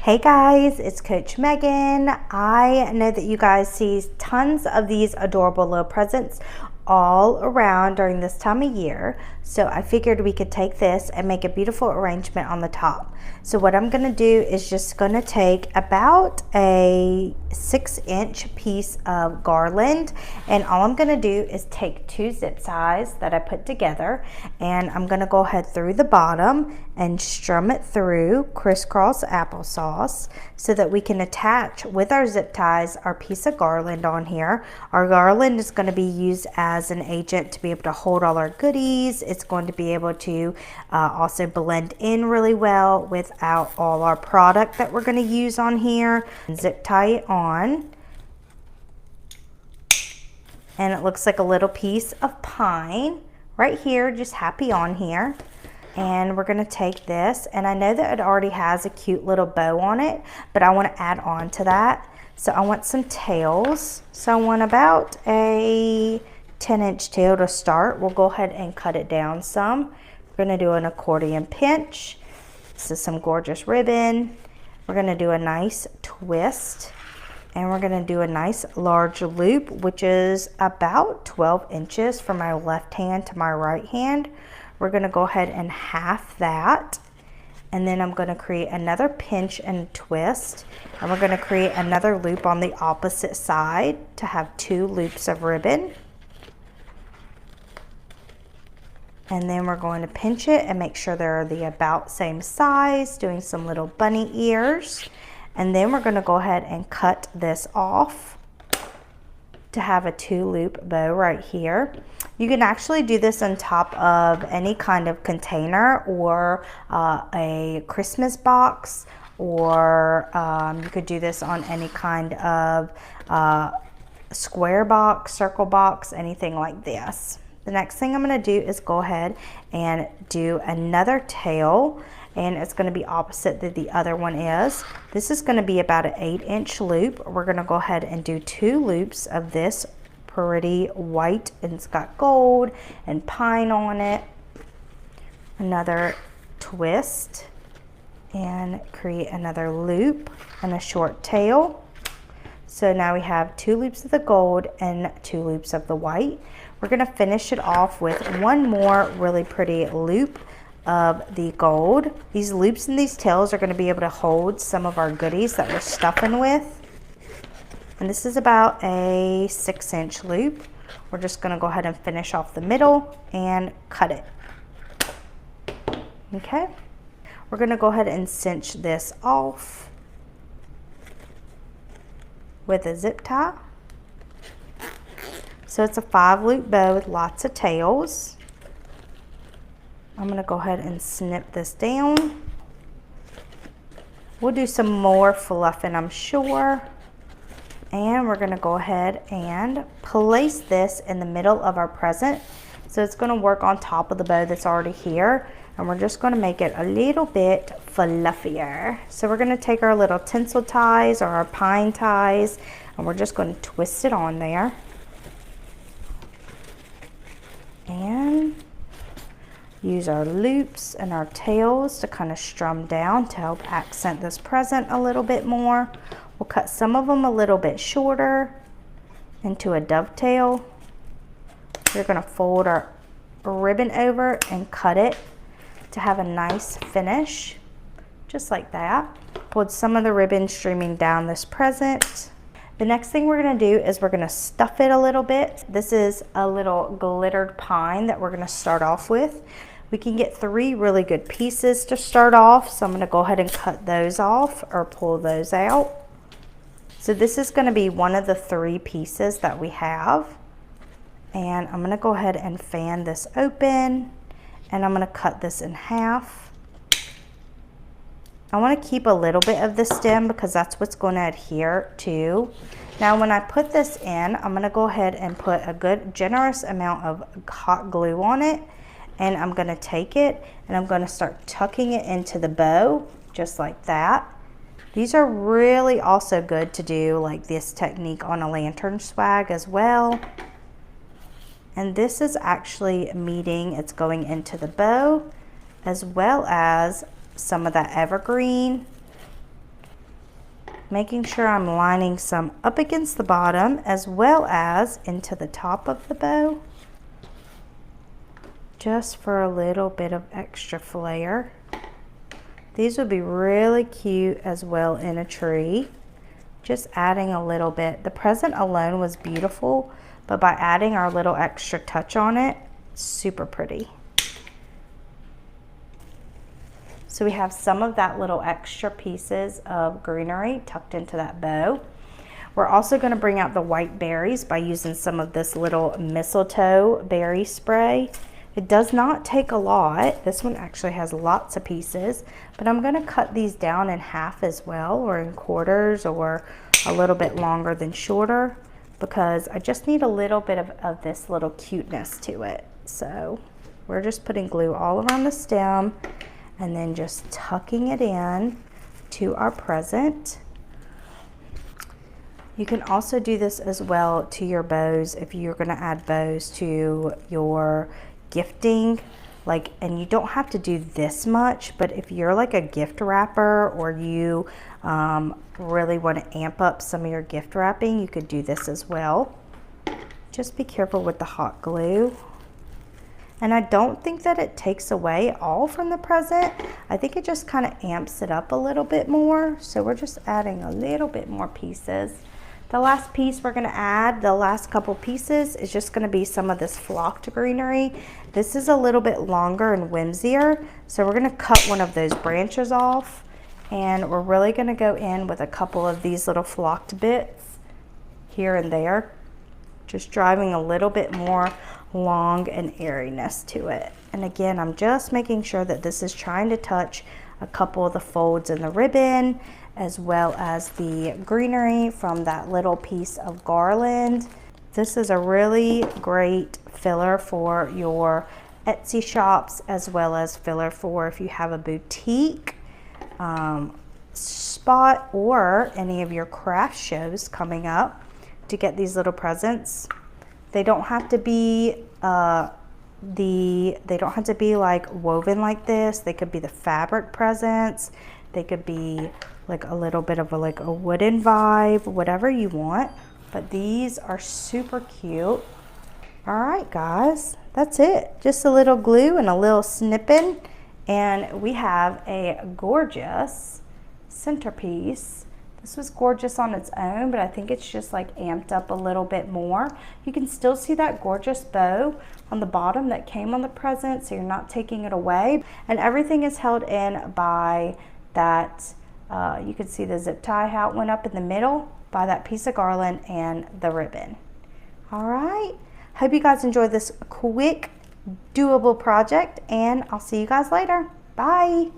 Hey guys, it's Coach Megan. I know that you guys see tons of these adorable little presents all around during this time of year. So I figured we could take this and make a beautiful arrangement on the top. So what I'm gonna do is just gonna take about a 6-inch piece of garland, and all I'm gonna do is take 2 zip ties that I put together, and I'm gonna go ahead through the bottom and strum it through crisscross applesauce so that we can attach with our zip ties our piece of garland on here. Our garland is going to be used as an agent to be able to hold all our goodies. It's going to be able to also blend in really well without all our product that we're going to use on here. Zip tie it on, and it looks like a little piece of pine right here, just happy on here. And we're going to take this, and I know that it already has a cute little bow on it, but I want to add on to that. So I want some tails. So I want about a 10-inch tail to start. We'll go ahead and cut it down some. We're going to do an accordion pinch. This is some gorgeous ribbon. We're going to do a nice twist, and we're going to do a nice large loop, which is about 12 inches from my left hand to my right hand. We're going to go ahead and half that, and then I'm going to create another pinch and twist, and we're going to create another loop on the opposite side to have 2 loops of ribbon. And then we're going to pinch it and make sure they're the about same size, doing some little bunny ears. And then we're going to go ahead and cut this off to have a 2-loop bow right here. You can actually do this on top of any kind of container or a Christmas box, or you could do this on any kind of square box, circle box, anything like this. The next thing I'm going to do is go ahead and do another tail, and it's going to be opposite that the other one is. This is going to be about an 8-inch loop. We're going to go ahead and do 2 loops of this pretty white, and it's got gold and pine on it. Another twist and create another loop and a short tail. So now we have 2 loops of the gold and 2 loops of the white. We're going to finish it off with one more really pretty loop of the gold. These loops and these tails are going to be able to hold some of our goodies that we're stuffing with. And this is about a 6-inch loop. We're just going to go ahead and finish off the middle and cut it. Okay, we're going to go ahead and cinch this off with a zip tie. So it's a 5-loop bow with lots of tails. I'm going to go ahead and snip this down. We'll do some more fluffing, I'm sure. And we're going to go ahead and place this in the middle of our present. So it's going to work on top of the bow that's already here. And we're just going to make it a little bit fluffier. So we're going to take our little tinsel ties or our pine ties, and we're just going to twist it on there. And use our loops and our tails to kind of strum down to help accent this present a little bit more. We'll cut some of them a little bit shorter into a dovetail. We're going to fold our ribbon over and cut it to have a nice finish, just like that. With some of the ribbon streaming down this present. The next thing we're going to do is we're going to stuff it a little bit. This is a little glittered pine that we're going to start off with. We can get 3 really good pieces to start off, so I'm going to go ahead and cut those off or pull those out. So this is going to be one of the 3 pieces that we have, and I'm going to go ahead and fan this open, and I'm going to cut this in half. I want to keep a little bit of the stem because that's what's going to adhere to. Now when I put this in, I'm going to go ahead and put a good generous amount of hot glue on it, and I'm going to take it and I'm going to start tucking it into the bow just like that. These are really also good to do like this technique on a lantern swag as well. And this is actually meeting, it's going into the bow as well as some of that evergreen making sure I'm lining some up against the bottom as well as into the top of the bow, just for a little bit of extra flair. These would be really cute as well in a tree. Just adding a little bit. The present alone was beautiful, but by adding our little extra touch on it, super pretty. So we have some of that little extra pieces of greenery tucked into that bow. We're also going to bring out the white berries by using some of this little mistletoe berry spray. It does not take a lot. This one actually has lots of pieces, but I'm going to cut these down in half as well, or in quarters, or a little bit longer than shorter, because I just need a little bit of this little cuteness to it. So we're just putting glue all around the stem and then just tucking it in to our present. You can also do this as well to your bows if you're going to add bows to your gifting, like, and you don't have to do this much, but if you're like a gift wrapper, or you really want to amp up some of your gift wrapping, you could do this as well. Just be careful with the hot glue. And I don't think that it takes away all from the present. I think it just kind of amps it up a little bit more. So we're just adding a little bit more pieces. The last piece we're going to add, the last couple pieces, is just going to be some of this flocked greenery. This is a little bit longer and whimsier, so we're going to cut one of those branches off, and we're really going to go in with a couple of these little flocked bits here and there, just driving a little bit more long and airiness to it. And again, I'm just making sure that this is trying to touch a couple of the folds in the ribbon, as well as the greenery from that little piece of garland. This is a really great filler for your Etsy shops, as well as filler for if you have a boutique spot or any of your craft shows coming up to get these little presents. They don't have to be they don't have to be like woven like this. They could be the fabric presents. They could be like a little bit of like a wooden vibe, whatever you want. But these are super cute. All right, guys, that's it. Just a little glue and a little snipping, and we have a gorgeous centerpiece. This was gorgeous on its own, but I think it's just like amped up a little bit more. You can still see that gorgeous bow on the bottom that came on the present, so you're not taking it away. And everything is held in by that, you can see the zip tie, how it went up in the middle by that piece of garland and the ribbon. All right, hope you guys enjoyed this quick, doable project, and I'll see you guys later. Bye.